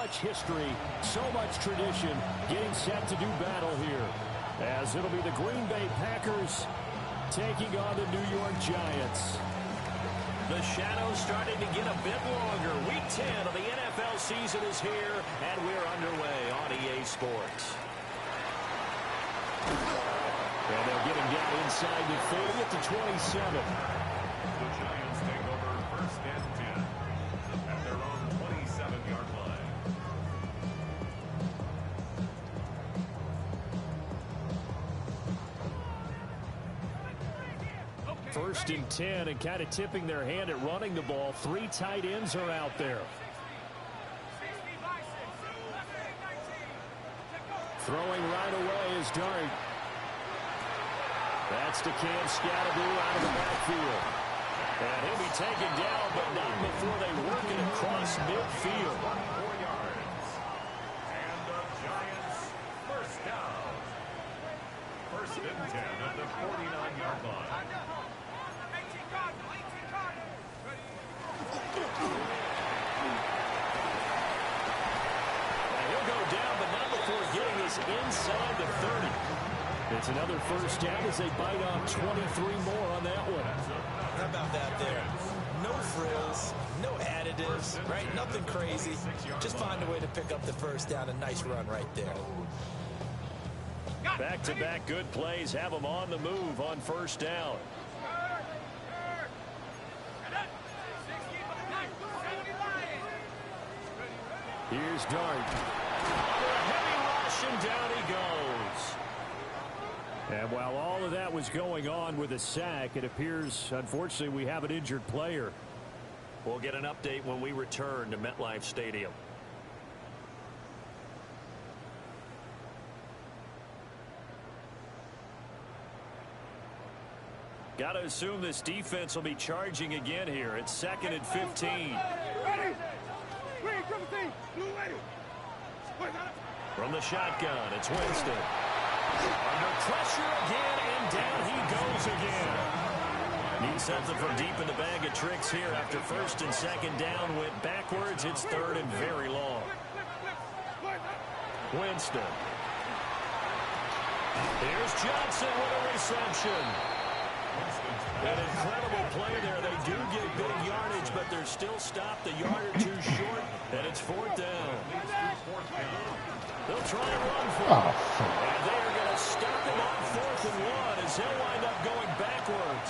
much history, so much tradition, getting set to do battle here. As it'll be the Green Bay Packers taking on the New York Giants. The shadow's starting to get a bit longer. Week 10 of the NFL season is here, and we're underway on EA Sports. And they'll get him down inside the 30 at the 27. The Giants take over first and 10 at their own 27-yard line. First and 10, and kind of tipping their hand at running the ball. 3 tight ends are out there. Throwing right away is Dart. That's the Cam Scatterboo out of the backfield. And he'll be taken down, but not before they work it across midfield. 4 yards. And the Giants first down. First and 10 at the 49-yard line. He'll go down, but not before getting this inside the 30. It's another first down as they bite off 23 more on that one. How about that there? No frills, no additives, right? Nothing crazy. Just find a way to pick up the first down. A nice run right there. Back-to-back good plays have them on the move on first down. Here's Dart. Under a heavy rush, and down he goes. And while all of that was going on with a sack, it appears, unfortunately, we have an injured player. We'll get an update when we return to MetLife Stadium. Got to assume this defense will be charging again here. It's 2nd and 15. From the shotgun, it's Winston. Under pressure again, and down he goes again. Needs something from deep in the bag of tricks here after first and second down went backwards. It's 3rd and very long. Winston. Here's Johnson with a reception. An incredible play there. They do get big yardage, but they're still stopped a yard or two short, and it's 4th down. They'll try and run for it. And they are going to stop him on 4th and 1 as he'll wind up going backwards.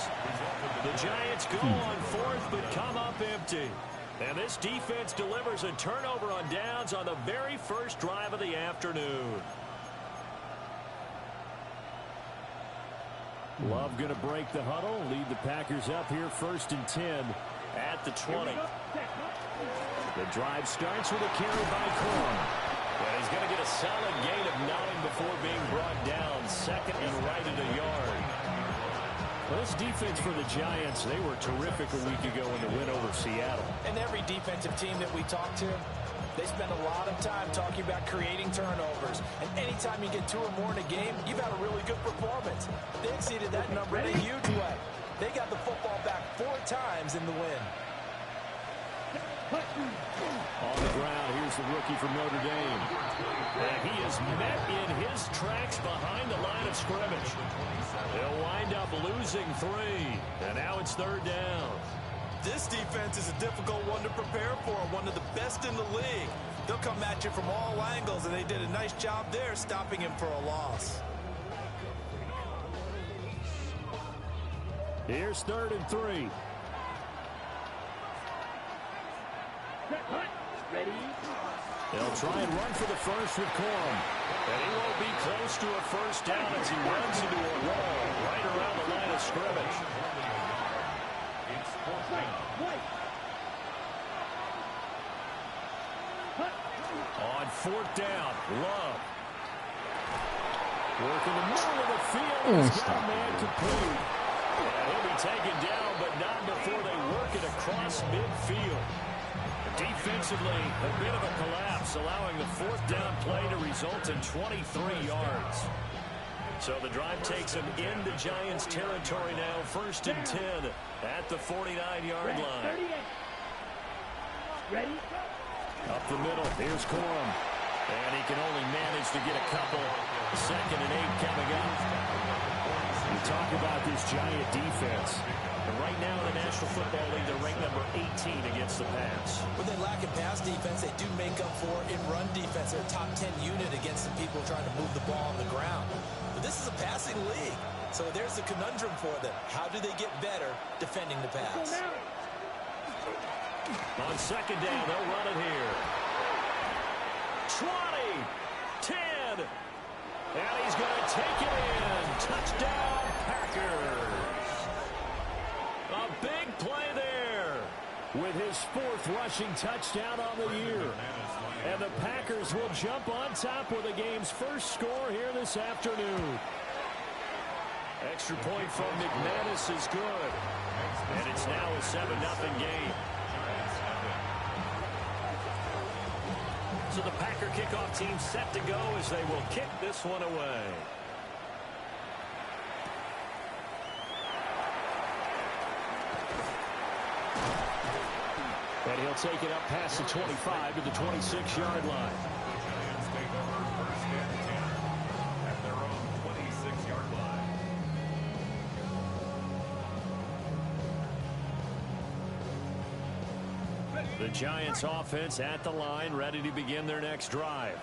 The Giants go on 4th, but come up empty. And this defense delivers a turnover on downs on the very first drive of the afternoon. Love going to break the huddle, lead the Packers up here 1st and 10 at the 20. The drive starts with a carry by Corum. And he's going to get a solid gain of 9 before being brought down. 2nd and right at a yard. Well, this defense for the Giants, they were terrific a week ago in the win over Seattle. And every defensive team that we talk to, they spend a lot of time talking about creating turnovers. And anytime you get 2 or more in a game, you've had a really good performance. They exceeded that number in a huge way. They got the football back 4 times in the win. On the ground, here's the rookie from Notre Dame. And he is met in his tracks behind the line of scrimmage. They'll wind up losing 3. And now it's 3rd down. This defense is a difficult one to prepare for, one of the best in the league. They'll come at you from all angles, and they did a nice job there stopping him for a loss. Here's 3rd and 3. They'll try and run for the first with Corum. And he won't be close to a first down as he runs into a wall right around the line of scrimmage. It's 4th down. On 4th down, Love. Work in the middle of the field. He's got a man complete. And he'll be taken down, but not before they work it across midfield. Defensively, a bit of a collapse, allowing the 4th down play to result in 23 yards. So the drive takes them into Giants territory now, 1st and 10 at the 49-yard line. Ready? Up the middle, here's Corum. And he can only manage to get a couple. 2nd and 8 coming up. You talk about this Giant defense. And right now in the National Football League, they're ranked number 18 against the pass. When they lack in pass defense, they do make up for in run defense. They're a top 10 unit against the people trying to move the ball on the ground. But this is a passing league. So there's the conundrum for them. How do they get better defending the pass? On 2nd down, they'll run it here. 20, 10, and he's going to take it in. Touchdown, Packers. A big play there with his 4th rushing touchdown on the year. And the Packers will jump on top with the game's first score here this afternoon. Extra point from McManus is good. And it's now a 7-0 game. So the Packer kickoff team set to go as they will kick this one away. And he'll take it up past the 25 to the 26-yard line. Giants take over 1st and 10 at their own 26-yard line. The Giants offense at the line, ready to begin their next drive.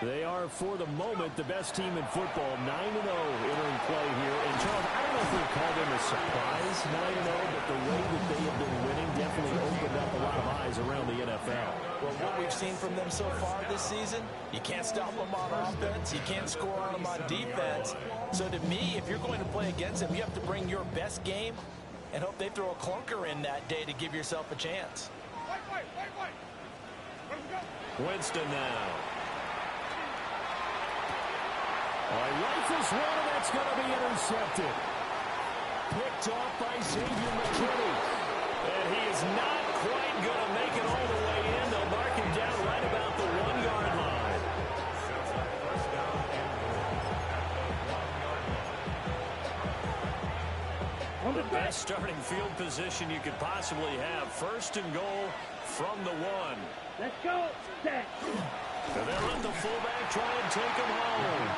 They are, for the moment, the best team in football, 9-0 entering play here. And, Charles, I don't know if we call them a surprise 9-0, but the way that they have been winning definitely opened up a lot of eyes around the NFL. Well, what we've seen from them so far this season, you can't stop them on offense. You can't score on them on defense. So, to me, if you're going to play against them, you have to bring your best game and hope they throw a clunker in that day to give yourself a chance. Winston now. Rifles one, and that's going to be intercepted. Picked off by Xavier McKinney. And he is not quite going to make it all the way in. They'll mark him down right about the 1-yard line. The best starting field position you could possibly have. 1st and goal from the 1. Let's go. Set. And they'll let the fullback try and take him home.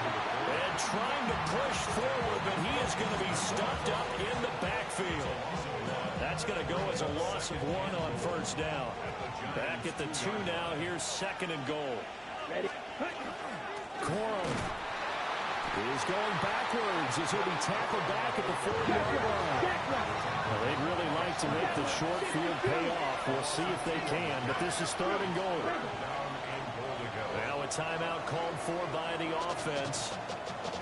And trying to push forward, but he is going to be stuffed up in the backfield. That's going to go as a loss of 1 on 1st down. Back at the 2 now. Here's 2nd and goal. Ready. Corum is going backwards as he'll be tackled back at the 4-yard line. Well, they'd really like to make the short field pay off. We'll see if they can, but this is 3rd and goal. Now a timeout called for by the offense.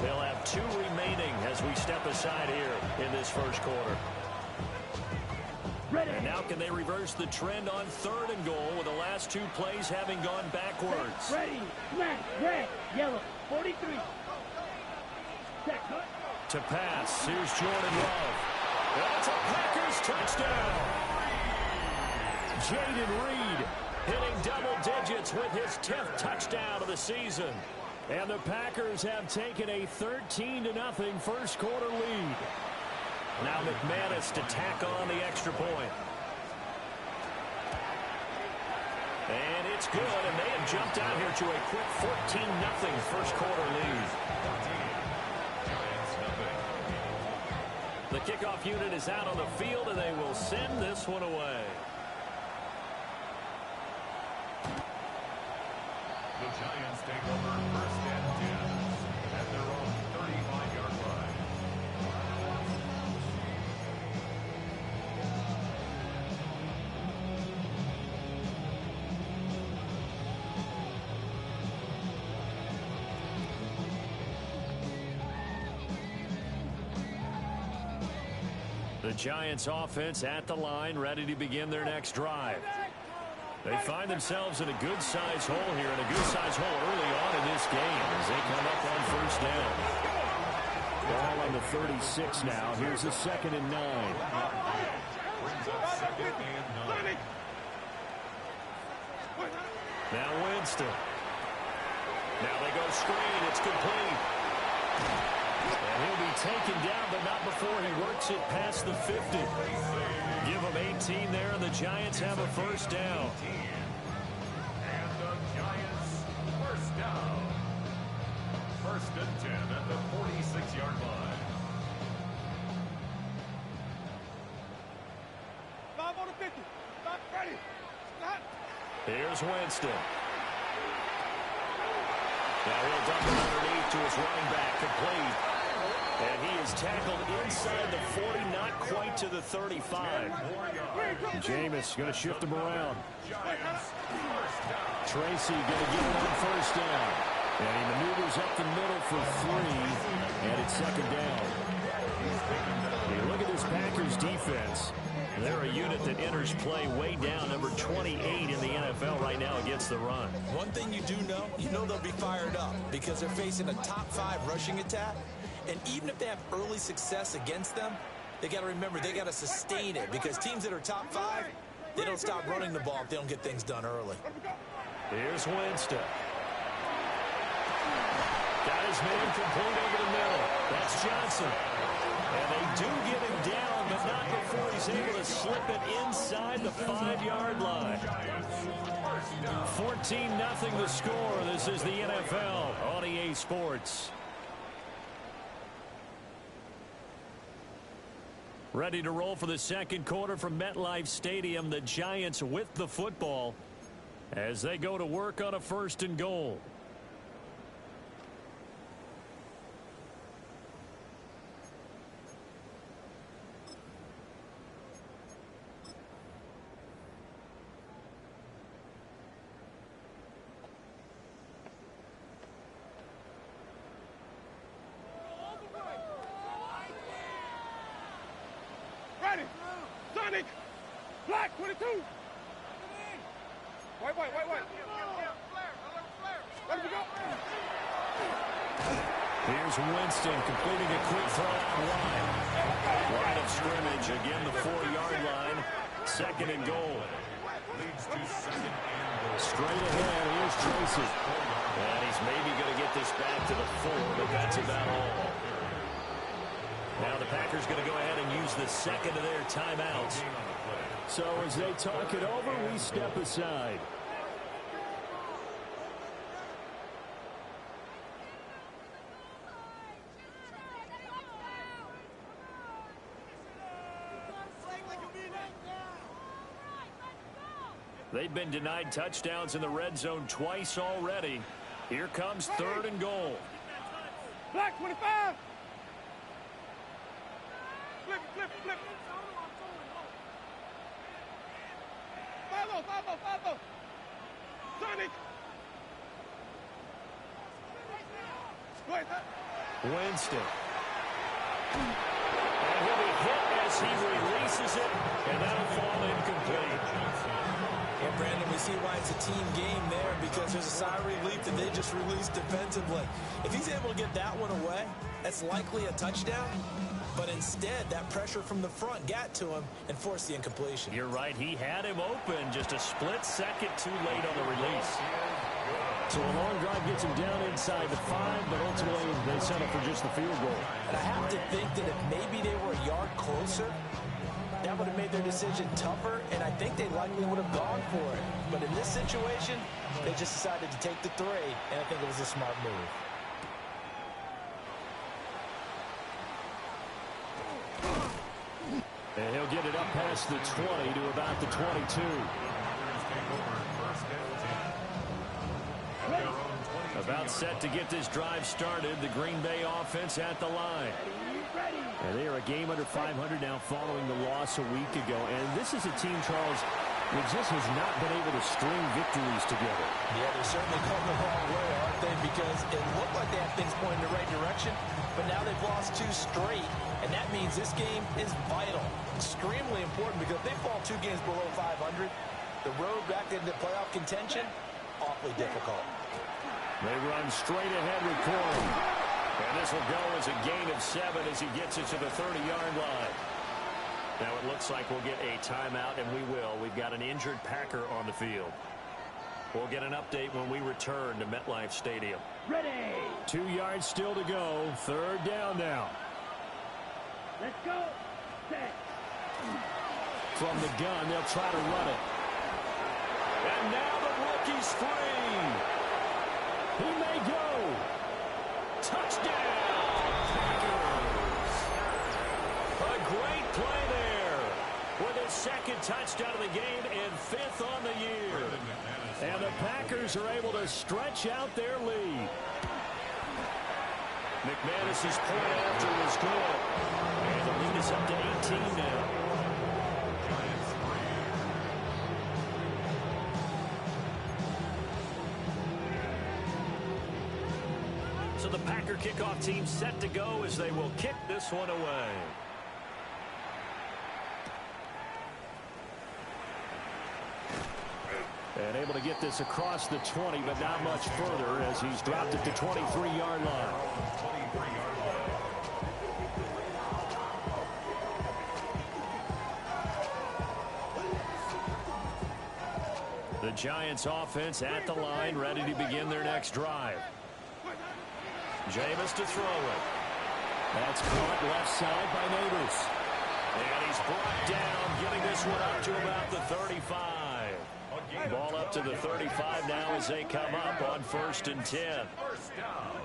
They'll have 2 remaining as we step aside here in this 1st quarter. And now can they reverse the trend on 3rd and goal with the last 2 plays having gone backwards? Ready. Black, red, yellow, 43. To pass, here's Jordan Love. That's a Packers touchdown. Jaden Reed hitting double digits with his 10th touchdown of the season. And the Packers have taken a 13-0 1st quarter lead. Now McManus to tack on the extra point. And it's good, and they have jumped out here to a quick 14-0 1st quarter lead. The kickoff unit is out on the field, and they will send this one away. The Giants take over 1st and 10 at their own 35-yard line. The Giants offense at the line, ready to begin their next drive. They find themselves in a good-sized hole here, and a good-sized hole early on in this game as they come up on 1st down. Ball on the 36 now. Here's a 2nd and 9. Brings up 2nd and 9. Now Winston. Now they go screen. It's complete. And he'll be taken down, but not before he works it past the 50. Give him 18 there, and the Giants have a 1st down. and 10 at the 46-yard line. 5 on the 50. Stop, ready. Stop. Here's Winston. Now he'll dump it underneath to his running back, complete. And he is tackled inside the 40, not quite to the 35. Jameis going to shift him around. Tracy going to get it on first down. And he maneuvers up the middle for 3, and it's second down. You look at this Packers defense. They're a unit that enters play way down, number 28 in the NFL right now against the run. One thing you do know, they'll be fired up because they're facing a top 5 rushing attack. And even if they have early success against them, they got to remember they got to sustain it because teams that are top 5, they don't stop running the ball if they don't get things done early. Here's Winston. Got his man complete over the middle. That's Johnson. And they do get him down, but not before he's able to slip it inside the 5-yard line. 14-0 the score. This is the NFL on EA Sports. Ready to roll for the second quarter from MetLife Stadium. The Giants with the football as they go to work on a 1st and goal. Sonic! Black 22! White. Let him go! Here's Winston completing a quick throw out wide. Line of scrimmage, again the 4-yard line. 2nd and goal. Straight ahead, here's Tracy. And he's maybe going to get this back to the 4, but that's about all. Now the Packers going to go ahead and use the 2nd of their timeouts. So as they talk it over, we step aside. They've been denied touchdowns in the red zone twice already. Here comes 3rd and goal. Black 25! Flip. 5-0. Sonic! Winston. And he'll be hit as he releases it, and that'll fall incomplete. Yeah, Brandon, we see why it's a team game there because there's a sigh of relief that they just released defensively. If he's able to get that one away, that's likely a touchdown. But instead, that pressure from the front got to him and forced the incompletion. You're right. He had him open. Just a split second too late on the release. So a long drive gets him down inside the 5, but ultimately they settle for just the field goal. And I have to think that if maybe they were a yard closer, that would have made their decision tougher, and I think they likely would have gone for it. But in this situation, they just decided to take the 3, and I think it was a smart move. And he'll get it up past the 20 to about the 22. About set to get this drive started. The Green Bay offense at the line. And they are a game under 500 now following the loss a week ago. And this is a team, Charles, that just has not been able to string victories together. Yeah, they're certainly come the wrong way, aren't they? Because it looked like they had things pointing in the right direction, but now they've lost 2 straight. And that means this game is vital, extremely important, because if they fall 2 games below 500, the road back into playoff contention, awfully difficult. They run straight ahead with Corey. And this will go as a gain of 7 as he gets it to the 30-yard line. Now it looks like we'll get a timeout, and we will. We've got an injured Packer on the field. We'll get an update when we return to MetLife Stadium. Ready. 2 yards still to go. 3rd down now. Let's go. Set. From the gun, they'll try to run it. And now the rookie's free. He may go. Touchdown, Packers. A great play there with his second touchdown of the game and 5th on the year. And the Packers are able to stretch out their lead. McManus's point after was good. And the lead is up to 18 now. So the Packer kickoff team set to go as they will kick this one away. And able to get this across the 20, but not much further as he's dropped it to 23-yard line. The Giants offense at the line, ready to begin their next drive. Jameis to throw it. That's caught left side by Neighbors. And he's brought down, getting this one up to about the 35. Ball up to the 35 now as they come up on 1st and 10. First down.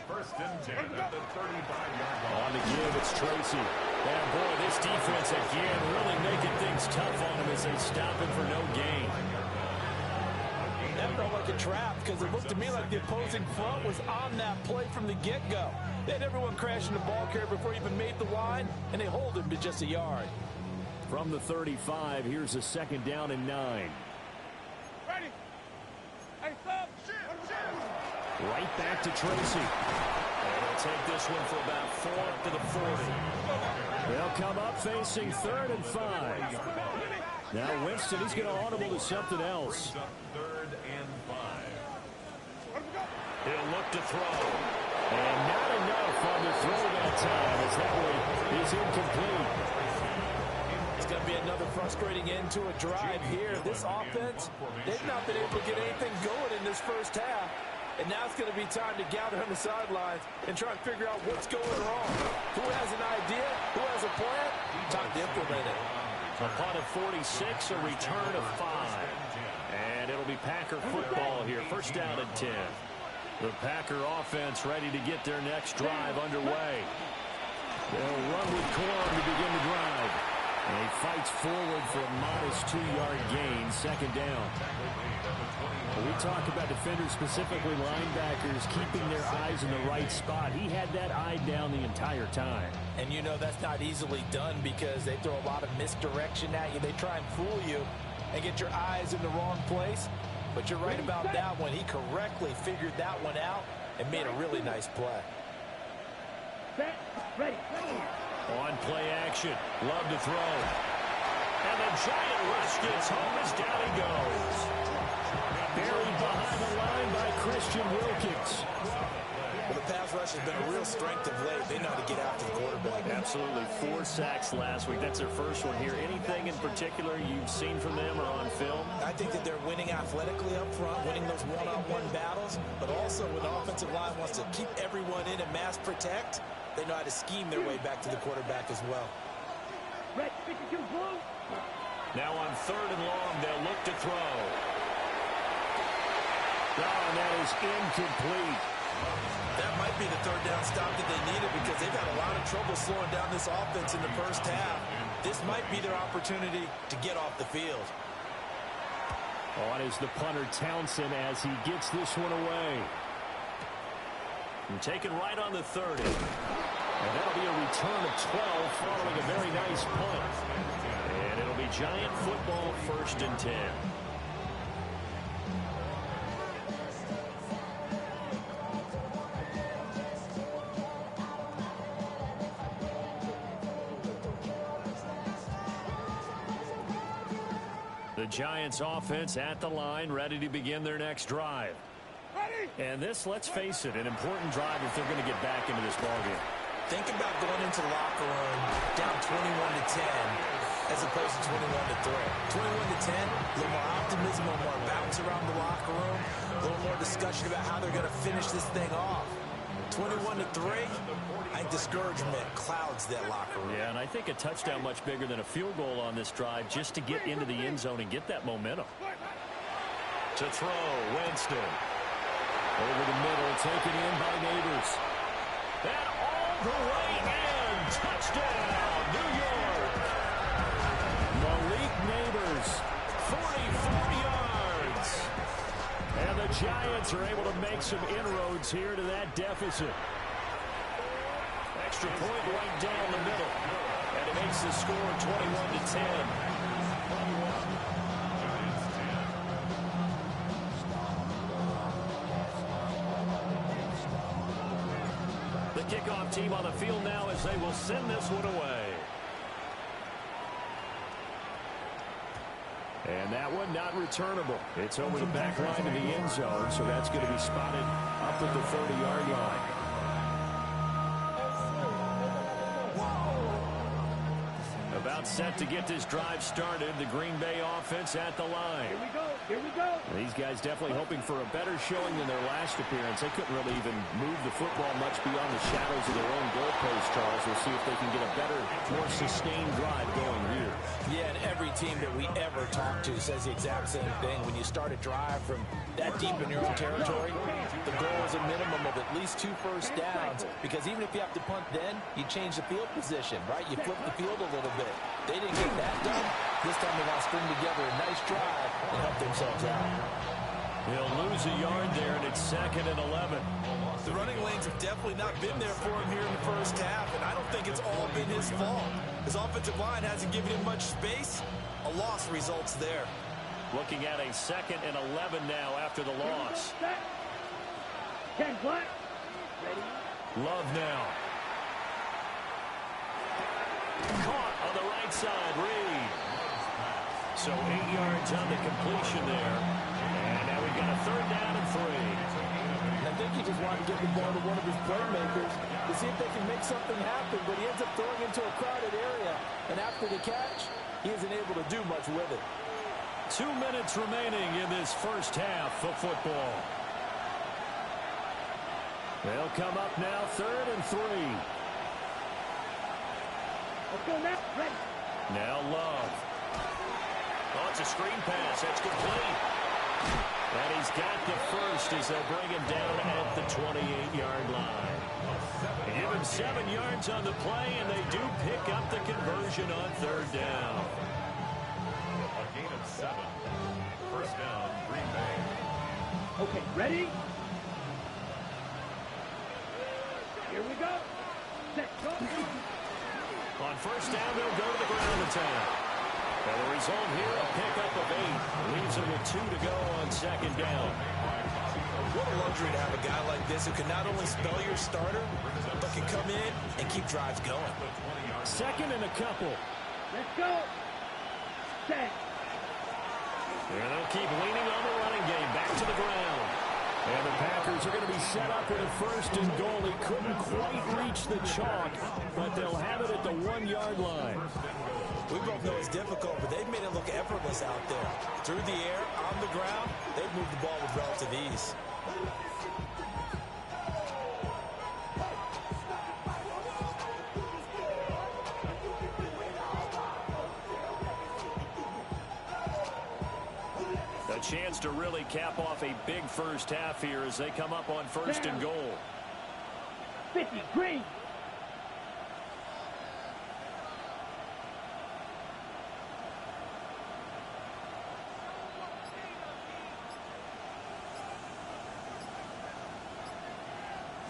1st and 10 at the 35-yard line. On the give, it's Tracy. And boy, this defense again really making things tough on him as they stop him for no gain. That felt like a trap because it looked to me like the opposing front was on that play from the get-go. They had everyone crashing the ball carrier before he even made the line, and they hold him to just a yard. From the 35, here's a 2nd down and 9. Ready. Hey, stop. Right back to Tracy. And they'll take this one for about 4 up to the 40. They'll come up facing 3rd and 5. Now Winston, he's going to audible to something else. 3rd and 5. He'll look to throw. And not enough on the throw that time as that one is incomplete. It's going to be another frustrating end to a drive here. This offense, they've not been able to get anything going in this first half. And now it's going to be time to gather on the sidelines and try and figure out what's going wrong. Who has an idea? Who has a plan? Time to implement it. Upon a 46, a return of 5. And it'll be Packer football here. 1st down and 10. The Packer offense ready to get their next drive underway. They'll run with Corum to begin the drive. And he fights forward for a modest 2-yard gain, 2nd down. We talk about defenders, specifically linebackers, keeping their eyes in the right spot. He had that eye down the entire time. And you know that's not easily done because they throw a lot of misdirection at you. They try and fool you and get your eyes in the wrong place. But you're right about that one. He correctly figured that one out and made a really nice play. Set. Ready. On play action. Love to throw. And the giant rush gets home as down he goes. Buried behind the line by Christian Wilkins. Well, the pass rush has been a real strength of late. They know how to get after the quarterback. Absolutely. 4 sacks last week. That's their first one here. Anything in particular you've seen from them or on film? I think that they're winning athletically up front, winning those one-on-one battles, but also when the offensive line wants to keep everyone in and mass protect, they know how to scheme their way back to the quarterback as well. Red 52 blue. Now on 3rd and long, they'll look to throw. Oh, and that is incomplete. That might be the 3rd down stop that they needed because they've had a lot of trouble slowing down this offense in the first half. This might be their opportunity to get off the field. On is the punter Townsend as he gets this one away. And taken right on the 30. And that'll be a return of 12 following a very nice punt. And it'll be Giant football 1st and 10. The Giants offense at the line, ready to begin their next drive. And this, let's face it, an important drive if they're going to get back into this ballgame. Think about going into the locker room down 21-10 as opposed to 21-3. 21-10, a little more optimism, a little more bounce around the locker room, a little more discussion about how they're going to finish this thing off. 21-3, I think discouragement clouds that locker room. Yeah, and I think a touchdown much bigger than a field goal on this drive just to get into the end zone and get that momentum. To throw, Winston. Over the middle, taken in by Neighbors. And all the way in. Touchdown, New York. Malik Neighbors, 44 yards. And the Giants are able to make some inroads here to that deficit. Extra point right down the middle. And it makes the score 21-10. The kickoff team on the field now as they will send this one away. And that one not returnable. It's over the back line to the end zone, so that's going to be spotted up at the 30-yard line. About set to get this drive started. The Green Bay offense at the line. Here we go. Here we go. These guys definitely hoping for a better showing than their last appearance. They couldn't really even move the football much beyond the shadows of their own goalpost, Charles. We'll see if they can get a better, more sustained drive going here. Yeah, and every team that we ever talk to says the exact same thing. When you start a drive from that deep in your own territory, the goal is a minimum of at least 2 first downs, because even if you have to punt then, you change the field position, right? You flip the field a little bit. They didn't get that done. This time they got to string together a nice drive and help themselves out. He'll lose a yard there, and it's 2nd and 11. The running lanes have definitely not been there for him here in the first half, and I don't think it's all been his fault. His offensive line hasn't given him much space. A loss results there. Looking at a 2nd and 11 now after the loss. 10 black. Ready? Love now. Caught on the right side, Reed. So 8 yards on the completion there. And now we've got a 3rd down and 3. I think he just wanted to get the ball to one of his playmakers to see if they can make something happen, but he ends up throwing into a crowded area. And after the catch, he isn't able to do much with it. 2 minutes remaining in this first half of football. They'll come up now 3rd and 3. Let's go now. Ready. Now Love. Oh, it's a screen pass. That's complete. And he's got the first as they bring him down at the 28-yard line. Give him 7 yards on the play, and they do pick up the conversion on 3rd down. A gain of 7. First down, Green Bay. Okay, ready? Here we go. Set, go. On 1st down, they'll go to the ground attack. And the result here, a pickup of 8. Leaves them with 2 to go on 2nd down. What a luxury to have a guy like this who can not only spell your starter, but can come in and keep drives going. 2nd and a couple. Let's go. Set. And they'll keep leaning on the running game. Back to the ground. And the Packers are going to be set up in a 1st and goal. He couldn't quite reach the chalk, but they'll have it at the 1-yard line. We both know it's difficult, but they've made it look effortless out there. Through the air, on the ground, they've moved the ball with relative ease. A chance to really cap off a big first half here as they come up on 1st and goal. 50, green.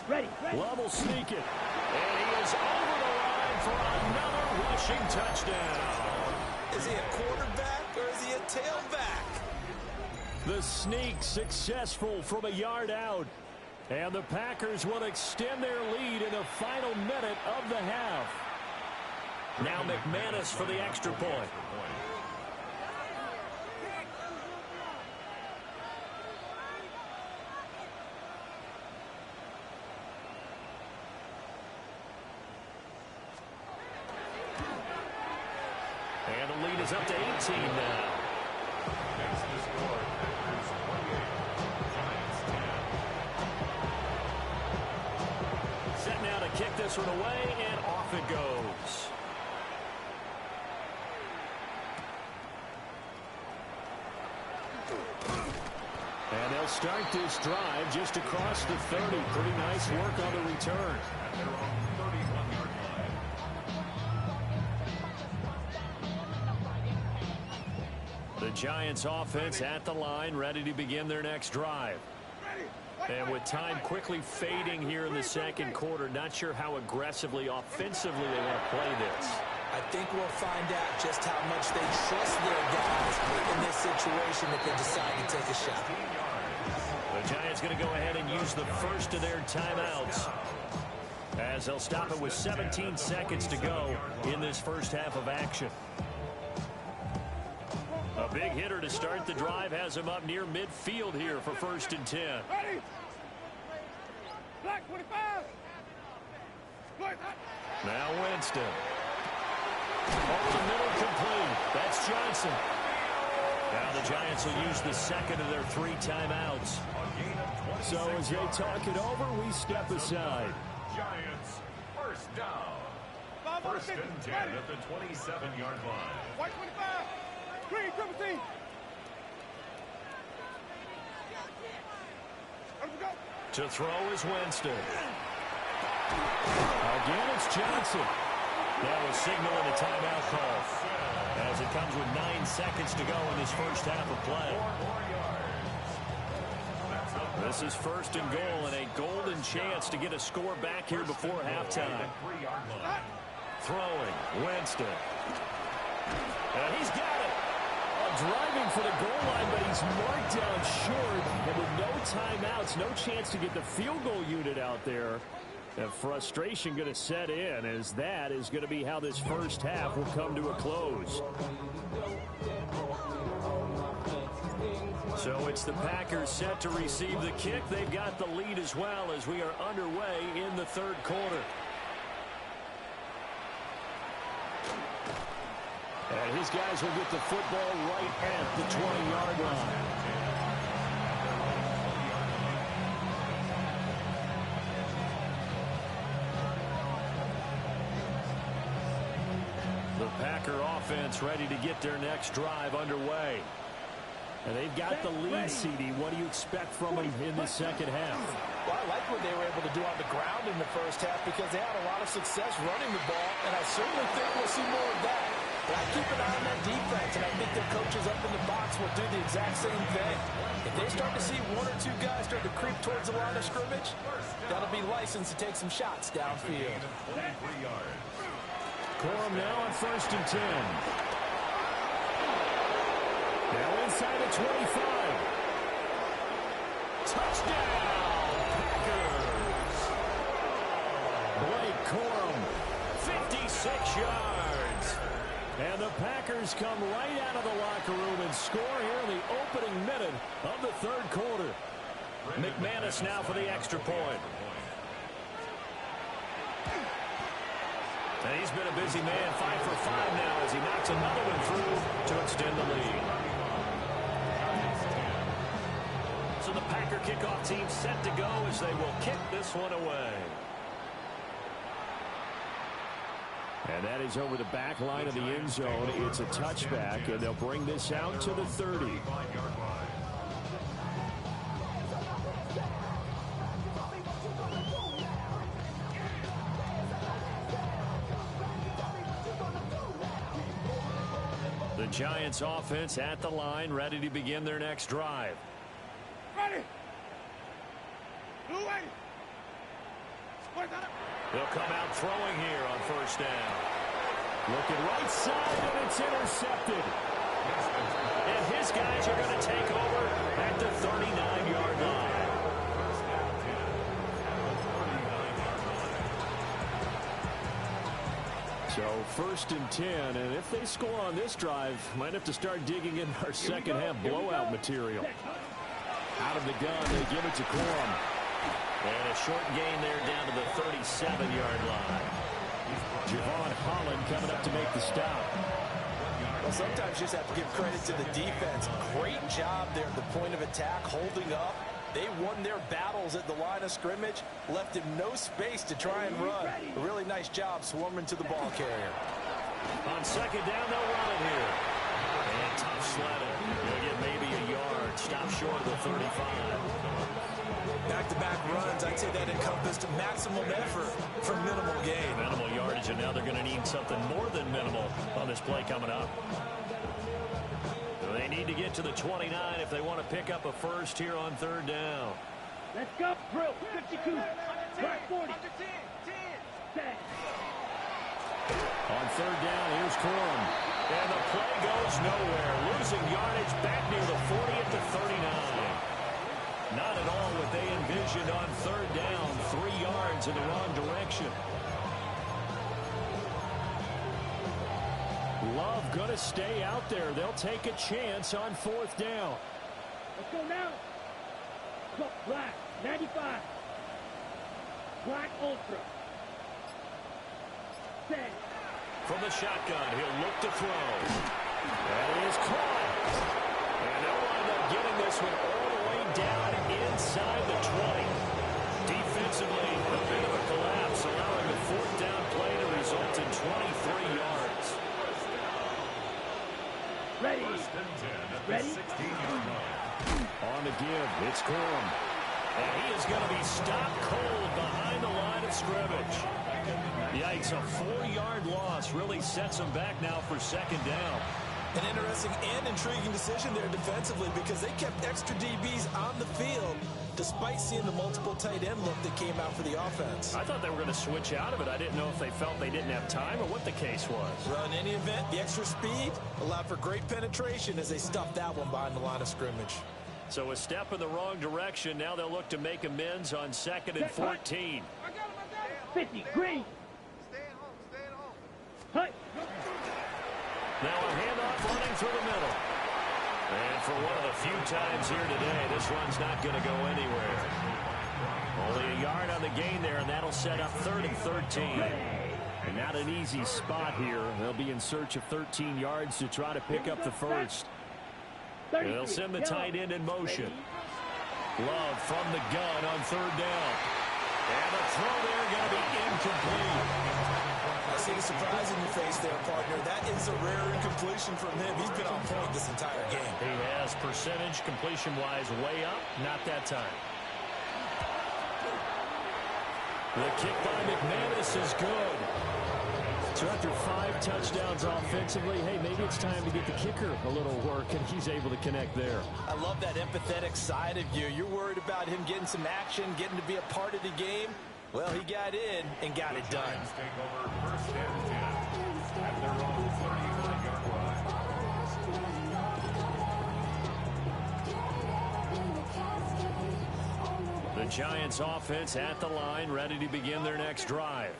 Ready, ready. Love will sneak it. And he is over the line for another rushing touchdown. Is he a quarterback or is he a tailback? The sneak successful from a yard out. And the Packers will extend their lead in the final minute of the half. Now McManus for the extra point. And the lead is up to 18 now. Next to score, Packers 28, Giants 10. Set now to kick this one away, and off it goes. And they'll start this drive just across the 30. Pretty nice work on the return. At their own 31-yard line. The Giants offense at the line, ready to begin their next drive. And with time quickly fading here in the second quarter, not sure how aggressively, offensively they want to play this. I think we'll find out just how much they trust their guys in this situation if they decide to take a shot. The Giants going to go ahead and use the first of their timeouts, as they'll stop it with 17 seconds to go in this first half of action. A big hitter to start the drive has him up near midfield here for 1st and 10. Ready? Black 25. Now Winston. Over the middle, complete. That's Johnson. Now the Giants will use the second of their 3 timeouts. So as they talk it over, we step aside. Giants, first down. 1st and 10 at the 27-yard line. White 25. Green, triple team. To throw is Winston. Again, it's Johnson. That was signaling a timeout call, as it comes with 9 seconds to go in this first half of play. This is 1st and goal, and a golden chance to get a score back here before halftime. Throwing, Winston. And he's got it. Driving for the goal line, but he's marked down short. And with no timeouts, no chance to get the field goal unit out there. And frustration going to set in, as that is going to be how this first half will come to a close. So it's the Packers set to receive the kick. They've got the lead as well as we are underway in the 3rd quarter. And his guys will get the football right at the 20-yard line. The Packer offense ready to get their next drive underway. And they've got the lead, CD. What do you expect from them in the second half? Well, I like what they were able to do on the ground in the first half because they had a lot of success running the ball, and I certainly think we'll see more of that. But I keep an eye on that defense, and I think their coaches up in the box will do the exact same thing. If they start to see 1 or 2 guys start to creep towards the line of scrimmage, that'll be licensed to take some shots downfield. Corum now on 1st and 10. Now inside the 25. Touchdown, Packers. Blake Corum, 56 yards. And the Packers come right out of the locker room and score here in the opening minute of the 3rd quarter. McManus now for the extra point. And he's been a busy man, 5 for 5 now as he knocks another one through to extend the lead. So the Packer kickoff team set to go as they will kick this one away. And that is over the back line of the end zone. It's a touchback, and they'll bring this out to the 30. The Giants offense at the line, ready to begin their next drive. Ready. Blue way. They'll come out throwing here on 1st down. Looking right side, and it's intercepted. And his guys are going to take over at the 39-yard line. So 1st and 10, and if they score on this drive, might have to start digging in our second half blowout material. Out of the gun, they give it to Corum. And a short gain there down to the 37-yard line. Javon Holland coming up to make the stop. Well, sometimes you just have to give credit to the defense. Great job there at the point of attack, holding up. They won their battles at the line of scrimmage, left him no space to try and run. A really nice job swarming to the ball carrier. On 2nd down, they'll run it here. And tough sledding. They'll get maybe a yard. Stop short of the 35. Back-to-back runs, I'd say that encompassed maximum effort for minimal gain. Minimal yardage, and now they're going to need something more than minimal on this play coming up. They need to get to the 29 if they want to pick up a first here on third down. Let's go. Drill. 52. Right 40. On third down, here's Corum. And the play goes nowhere. Losing yardage back near the 40 at the 39. Not at all what they envisioned on third down. 3 yards in the wrong direction. Love going to stay out there. They'll take a chance on fourth down. Let's go now. Black. 95. Black Ultra. Set. From the shotgun, he'll look to throw. That is caught. And they'll wind up getting this one all the way down inside the 20. Defensively, a bit of a collapse, allowing the fourth down play to result in 23 yards. Ready. Ready. On the give, it's Corum. And he is going to be stopped cold behind the line of scrimmage. Yikes, a 4-yard loss really sets them back now for second down. An interesting and intriguing decision there defensively because they kept extra DBs on the field despite seeing the multiple tight end look that came out for the offense. I thought they were going to switch out of it. I didn't know if they felt they didn't have time or what the case was. Well, in any event, the extra speed allowed for great penetration as they stuffed that one behind the line of scrimmage. So a step in the wrong direction. Now they'll look to make amends on 2nd and 14. 50. Green. Hut. Now a handoff running through the middle. And for one of the few times here today, this run's not going to go anywhere. Only a yard on the gain there, and that'll set up 3rd and 13. And not an easy spot here. They'll be in search of 13 yards to try to pick up the first. They'll send the tight end in motion. Love from the gun on 3rd down. And the throw there going to be incomplete. I see the surprise in your face there, partner. That is a rare incompletion from him. He's been on point this entire game. He has percentage completion-wise way up. Not that time. The kick by McManus is good. So after 5 touchdowns offensively, hey, maybe it's time to get the kicker a little work, and he's able to connect there. I love that empathetic side of you. You're worried about him getting some action, getting to be a part of the game. Well, he got in and got it done. Take over 1st and 10 at their own 35-yard line. The Giants offense at the line, ready to begin their next drive.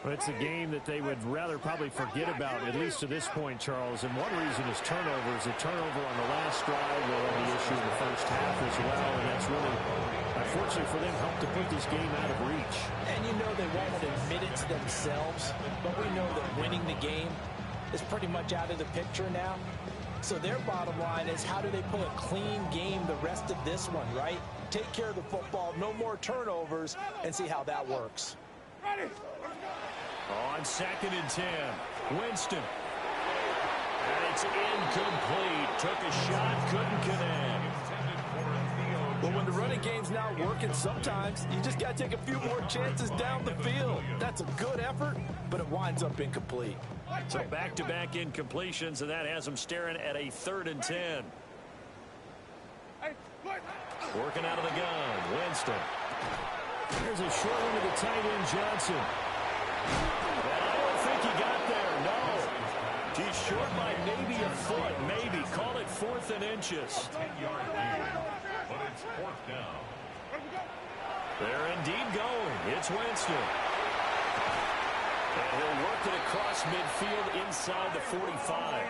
Well, it's a game that they would rather probably forget about, at least to this point, Charles. And one reason is turnovers. A turnover on the last drive will be issue in the first half as well. And that's really, unfortunately for them, helped to put this game out of reach. And you know they won't admit it to themselves, but we know that winning the game is pretty much out of the picture now. So their bottom line is, how do they play a clean game the rest of this one, right? Take care of the football, no more turnovers, and see how that works. Ready. On 2nd and 10, Winston. And it's incomplete. Took a shot, couldn't connect. Well, when the running game's not working, sometimes you just got to take a few more chances down the field. That's a good effort, but it winds up incomplete. So back-to-back incompletions, and that has them staring at a 3rd and 10. Working out of the gun, Winston. There's a short one to the tight end, Johnson. And I don't think he got there, no. He's short by maybe a foot, maybe. Call it 4th and inches. 10-yard gain, but it's 4th down. They're indeed going. It's Winston. And he'll work it across midfield inside the 45.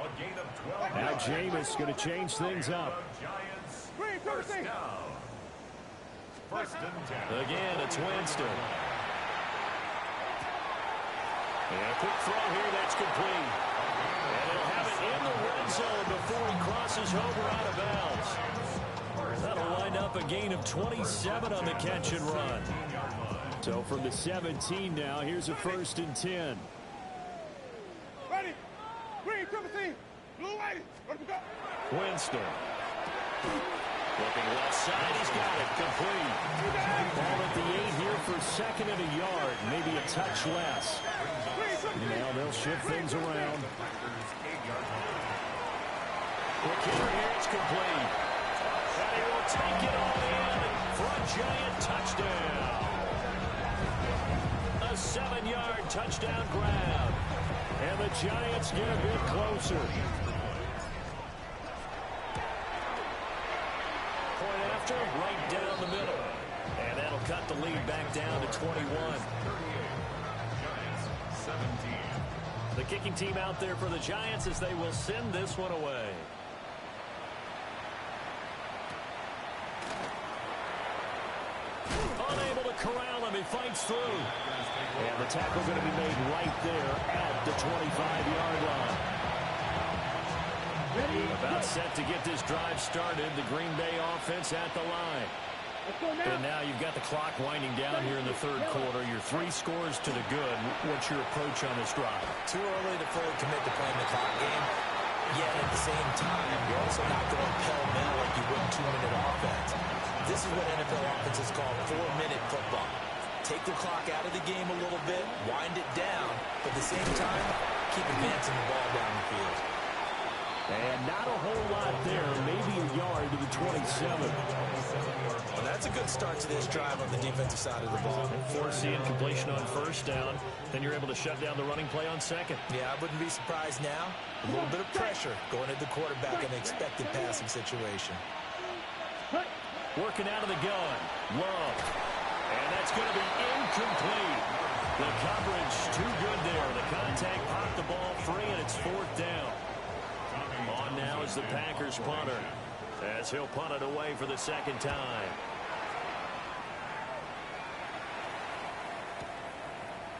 A gain of 12. Now Jameis going to change things up. Giants, 1st down. 1st and 10. Again, it's Winston. And a quick throw here, that's complete. And they'll have it in the red zone before he crosses over out of bounds. That'll wind up a gain of 27 on the catch and run. So from the 17 now, here's a 1st and 10. Ready. Green, 17. Winston. Looking left side, he's got it, complete. Ball at the 8 here for second and a yard, maybe a touch less. Now they'll shift things around. Quick hitter here, it's complete. And he will take it all in for a giant touchdown. A 7-yard touchdown grab. And the Giants get a bit closer. Right down the middle. And that'll cut the lead back down to 21. The kicking team out there for the Giants as they will send this one away. Unable to corral him. He fights through. And the tackle going to be made right there at the 25-yard line. About set to get this drive started. The Green Bay offense at the line. And now you've got the clock winding down here in the third quarter. Your 3 scores to the good. What's your approach on this drive? Too early to fully commit to playing the clock game. Yet at the same time, you're also not going pell-mell like you would in 2-minute offense. This is what NFL offenses call 4-minute football. Take the clock out of the game a little bit, wind it down, but at the same time, keep advancing the ball down the field. And not a whole lot there, maybe a yard to the 27. Well, that's a good start to this drive on the defensive side of the ball. Forcing completion on first down. Then you're able to shut down the running play on second. Yeah, I wouldn't be surprised now. A little bit of pressure going at the quarterback in an expected passing situation. Working out of the gun. Love. And that's going to be incomplete. The coverage too good there. The contact popped the ball free, and it's 4th down. On now is the Packers punter, as he'll punt it away for the second time.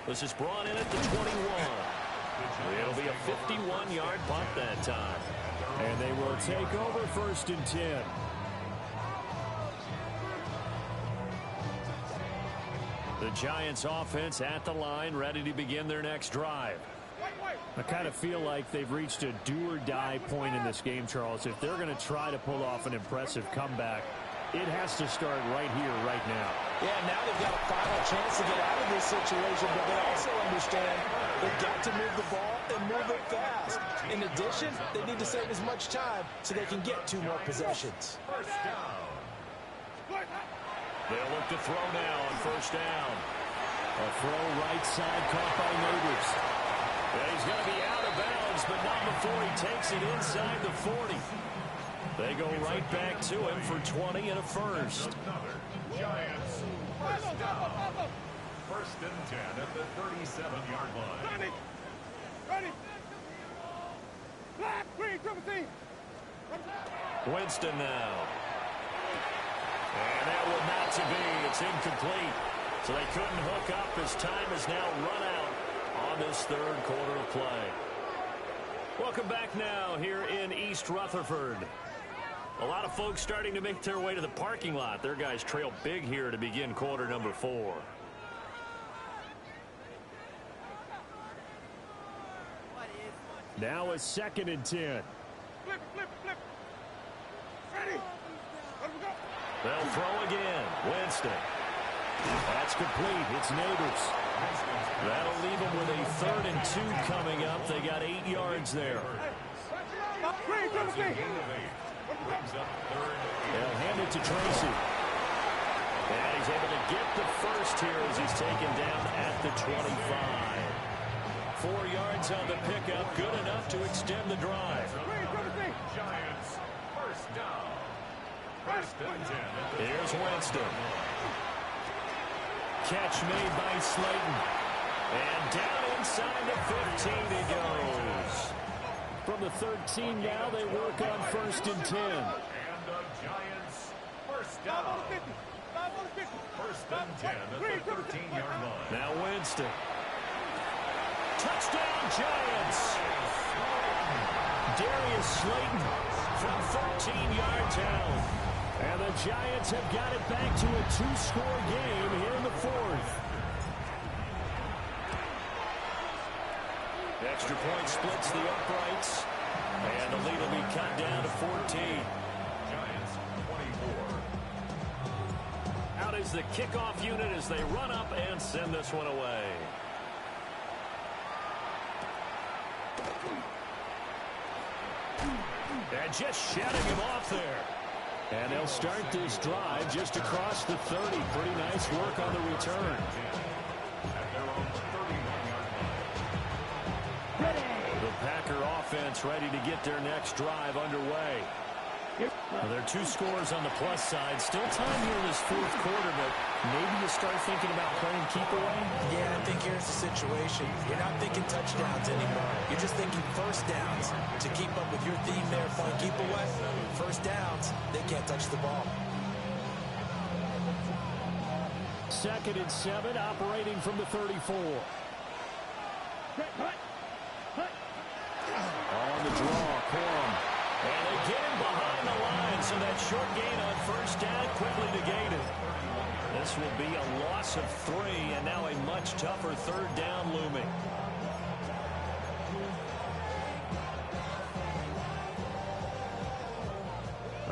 This is brought in at the 21. It'll be a 51-yard punt that time. And they will take over 1st and 10. The Giants offense at the line, ready to begin their next drive. I kind of feel like they've reached a do-or-die point in this game, Charles. If they're going to try to pull off an impressive comeback, it has to start right here, right now. Yeah, now they've got a final chance to get out of this situation, but they also understand they've got to move the ball and move it fast. In addition, they need to save as much time so they can get 2 more possessions. They'll look to throw now on 1st down. A throw right side caught by Neighbors. And he's going to be out of bounds, but not before he takes it inside the 40. They go right back to him for 20 and a first. Giants, 1st down. 1st and 10 at the 37-yard line. Ready. Black, green, 17. Winston now. And that will not to be. It's incomplete. So they couldn't hook up as time has now run out on this third quarter of play. Welcome back now here in East Rutherford. A lot of folks starting to make their way to the parking lot. Their guys trail big here to begin quarter number 4. Now it's 2nd and 10. Flip. Ready. Let him go. They'll throw again. Winston. That's complete. It's Neighbors. That'll leave them with a 3rd and 2 coming up. They got 8 yards there. Green, 17. They'll hand it to Tracy. And he's able to get the first here as he's taken down at the 25. 4 yards on the pickup, good enough to extend the drive. Giants, 1st down. 1st and 10. Here's Winston. Catch made by Slayton. And down inside the 15 he goes. From the 13 now, they work on 1st and 10. And the Giants, 1st down. 1st and 10 at the 13-yard line. Now Winston. Touchdown, Giants. Darius Slayton from 13 yards out. And the Giants have got it back to a 2-score game here in the 4th. Extra point splits the uprights. And the lead will be cut down to 14. Giants 24. Out is the kickoff unit as they run up and send this one away. And just shutting him off there. And they'll start this drive just across the 30. Pretty nice work on the return. At their own 31-yard line. The Packer offense ready to get their next drive underway. Well, there are 2 scores on the plus side. Still time here in this fourth quarter, but maybe you start thinking about playing keep away? Yeah, I think here's the situation. You're not thinking touchdowns anymore. You're just thinking first downs. To keep up with your theme there, playing keep away, first downs, they can't touch the ball. 2nd and 7, operating from the 34. On the draw, Corum. And they get him behind the line, so that short gain on first down quickly negated. This will be a loss of 3, and now a much tougher 3rd down looming.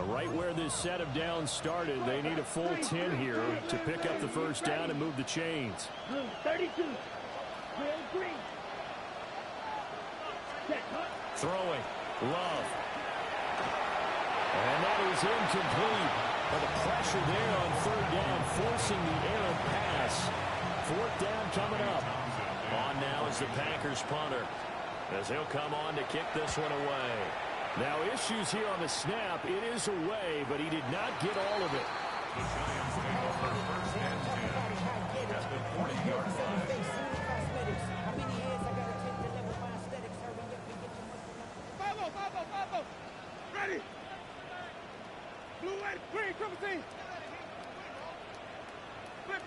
Right where this set of downs started, they need a full 10 here to pick up the first down and move the chains. 32. Throwing. Love. And that is incomplete. But the pressure there on 3rd down, forcing the errant pass. 4th down coming up. On now is the Packers punter, as he'll come on to kick this one away. Now issues here on the snap. It is away, but he did not get all of it. The Giants take over 1st and 10 at the 40-yard line. Ready. Blue, white, green, triple team. Flip.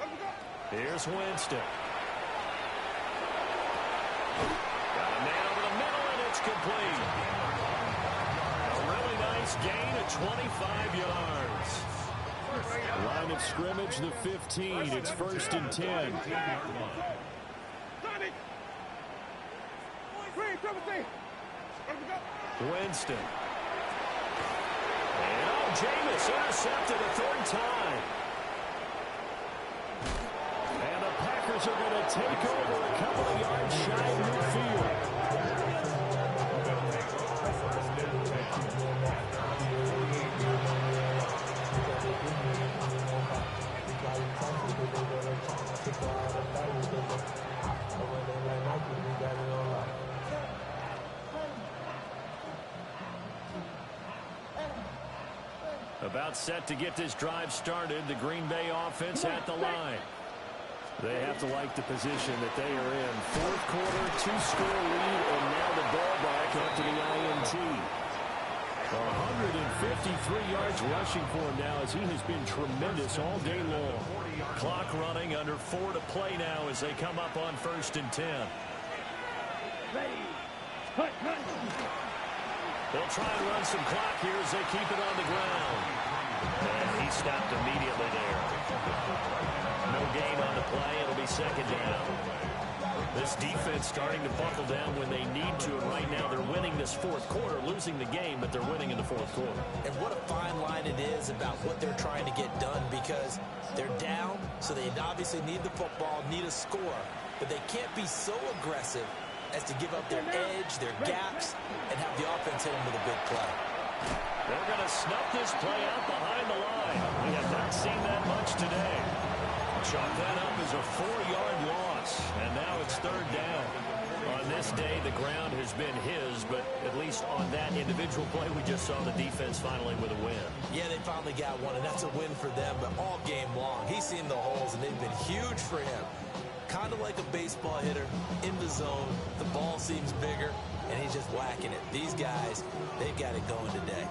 Let me go. Here's Winston. Got a man over the middle, and it's complete. A really nice gain of 25 yards. Line of scrimmage, the 15. It's 1st and 10. Sonic. Green, triple team. Let me go. Winston. And Jameis intercepted a 3rd time. And the Packers are going to take over a couple of yards shy of midfield. About set to get this drive started. The Green Bay offense at the line. They have to like the position that they are in. 4th quarter, 2-score lead, and now the ball back after the INT. 153 yards rushing for him now, as he has been tremendous all day long. Clock running, under 4 to play now as they come up on 1st and 10. They'll try and run some clock here as they keep it on the ground. And he stopped immediately there. No gain on the play. It'll be 2nd down. This defense starting to buckle down when they need to, and right now they're winning this 4th quarter, losing the game, but they're winning in the 4th quarter. And what a fine line it is about what they're trying to get done, because they're down, so they obviously need the football, need a score, but they can't be so aggressive as to give up their edge, their gaps, and have the offense hit them with a big play. They're going to snuff this play out behind the line. We have not seen that much today. Chalk that up as a 4-yard loss, and now it's 3rd down. On this day, the ground has been his, but at least on that individual play, we just saw the defense finally with a win. Yeah, they finally got one, and that's a win for them, but all game long, he's seen the holes, and they've been huge for him. Kind of like a baseball hitter, in the zone, the ball seems bigger, and he's just whacking it. These guys, they've got it going today.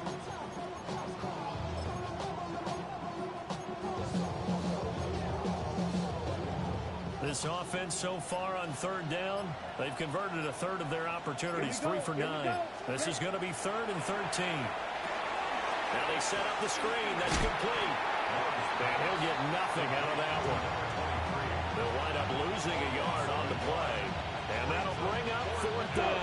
This offense so far on 3rd down, they've converted a 1/3 of their opportunities, 3 for 9. This is going to be 3rd and 13. Now they set up the screen. That's complete. And he'll get nothing out of that one. They'll wind up losing a yard on the play. And that'll bring up 4th down.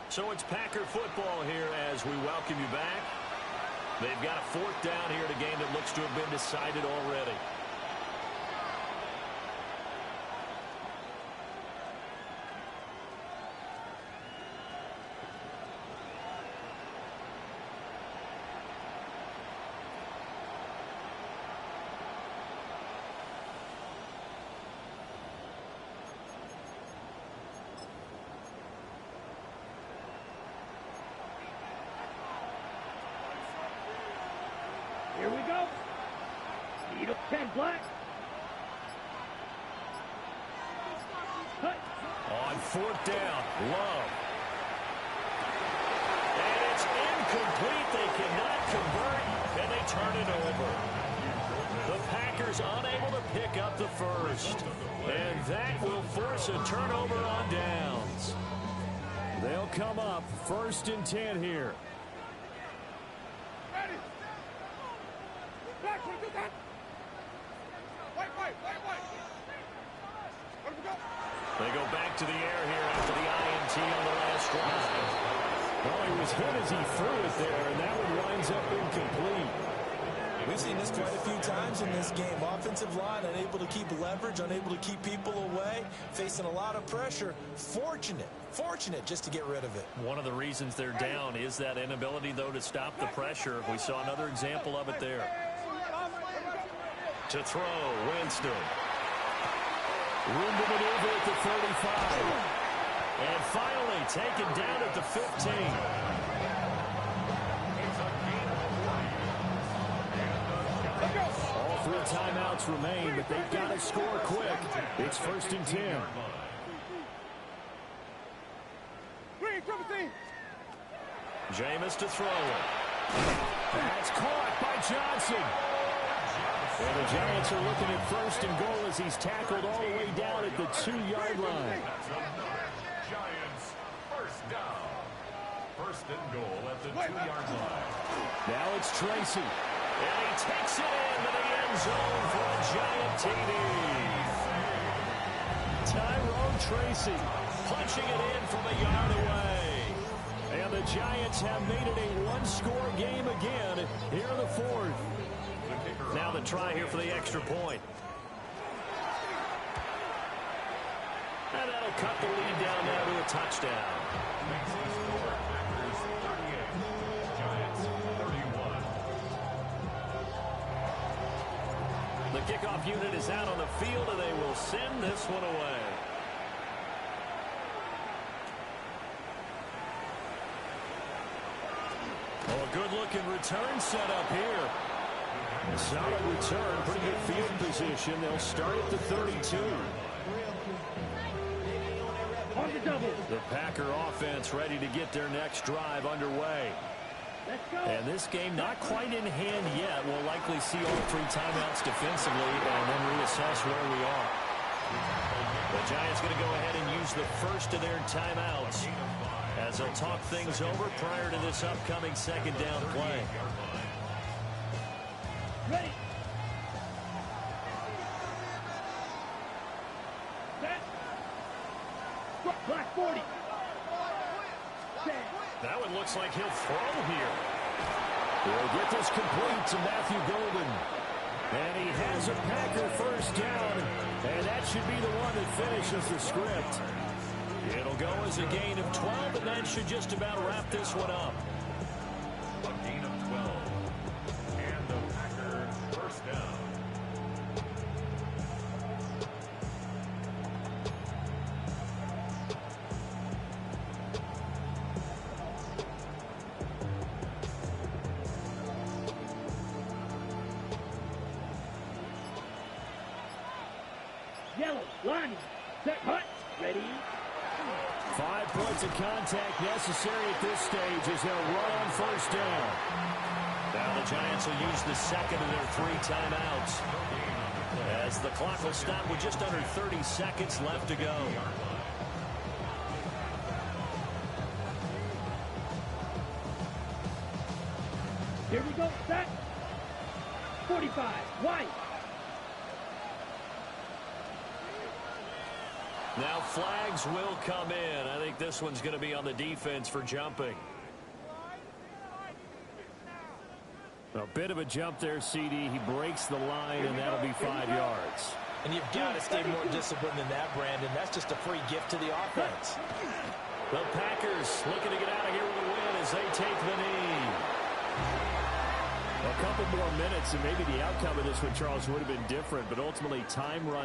So it's Packer football here as we welcome you back. They've got a 4th down here in a game that looks to have been decided already. Here we go. Need a 10 black. Cut. On 4th down, Love. And it's incomplete. They cannot convert, and they turn it over. The Packers unable to pick up the first. And that will force a turnover on downs. They'll come up 1st and 10 here. They go back to the air here after the INT on the last drive. Well, he was hit as he threw it there, and that one winds up incomplete. We've seen this quite a few times in this game. Offensive line unable to keep leverage, unable to keep people away, facing a lot of pressure. Fortunate just to get rid of it. One of the reasons they're down is that inability, though, to stop the pressure. We saw another example of it there. To throw, Winston. Room to maneuver at the 35. And finally taken down at the 15. All 3 timeouts remain, but they've got to score quick. It's 1st and 10. Jameis to throw it. That's caught by Johnson. And the Giants are looking at 1st and goal as he's tackled all the way down at the 2-yard line. Giants, 1st down. 1st and goal at the 2-yard line. Now it's Tracy. And he takes it into the end zone for a Giant TD. Tyrone Tracy punching it in from a yard away. And the Giants have made it a 1-score game again here in the 4th. Now the try here for the extra point. And that'll cut the lead down now to a touchdown. Packers 38, Giants 31. The kickoff unit is out on the field, and they will send this one away. Oh, a good-looking return set up here. Solid return, pretty good field position. They'll start at the 32. On the double. The Packer offense ready to get their next drive underway. Let's go. And this game not quite in hand yet. We'll likely see all 3 timeouts defensively and then reassess where we are. The Giants going to go ahead and use the first of their timeouts as they'll talk things over prior to this upcoming 2nd down play. Ready. Set. Black 40. Set. That one looks like he'll throw here. He'll get this complete to Matthew Golden. And he has a Packer 1st down. And that should be the one that finishes the script. It'll go as a gain of 12, and that should just about wrap this one up. A gain of 12. And the Packers 1st down. Yellow, line, set, hut, ready. 5 points of contact necessary at this stage as they'll run on first down. Now the Giants will use the second of their 3 timeouts, as the clock will stop with just under 30 seconds left to go. Here we go, set. 45, white. Now flags will come in. I think this one's going to be on the defense for jumping. A bit of a jump there, CD. He breaks the line, and that'll be 5 yards. And you've got to stay more disciplined than that, Brandon. That's just a free gift to the offense. The Packers looking to get out of here with a win as they take the knee. A couple more minutes, and maybe the outcome of this one, Charles, would have been different, but ultimately time run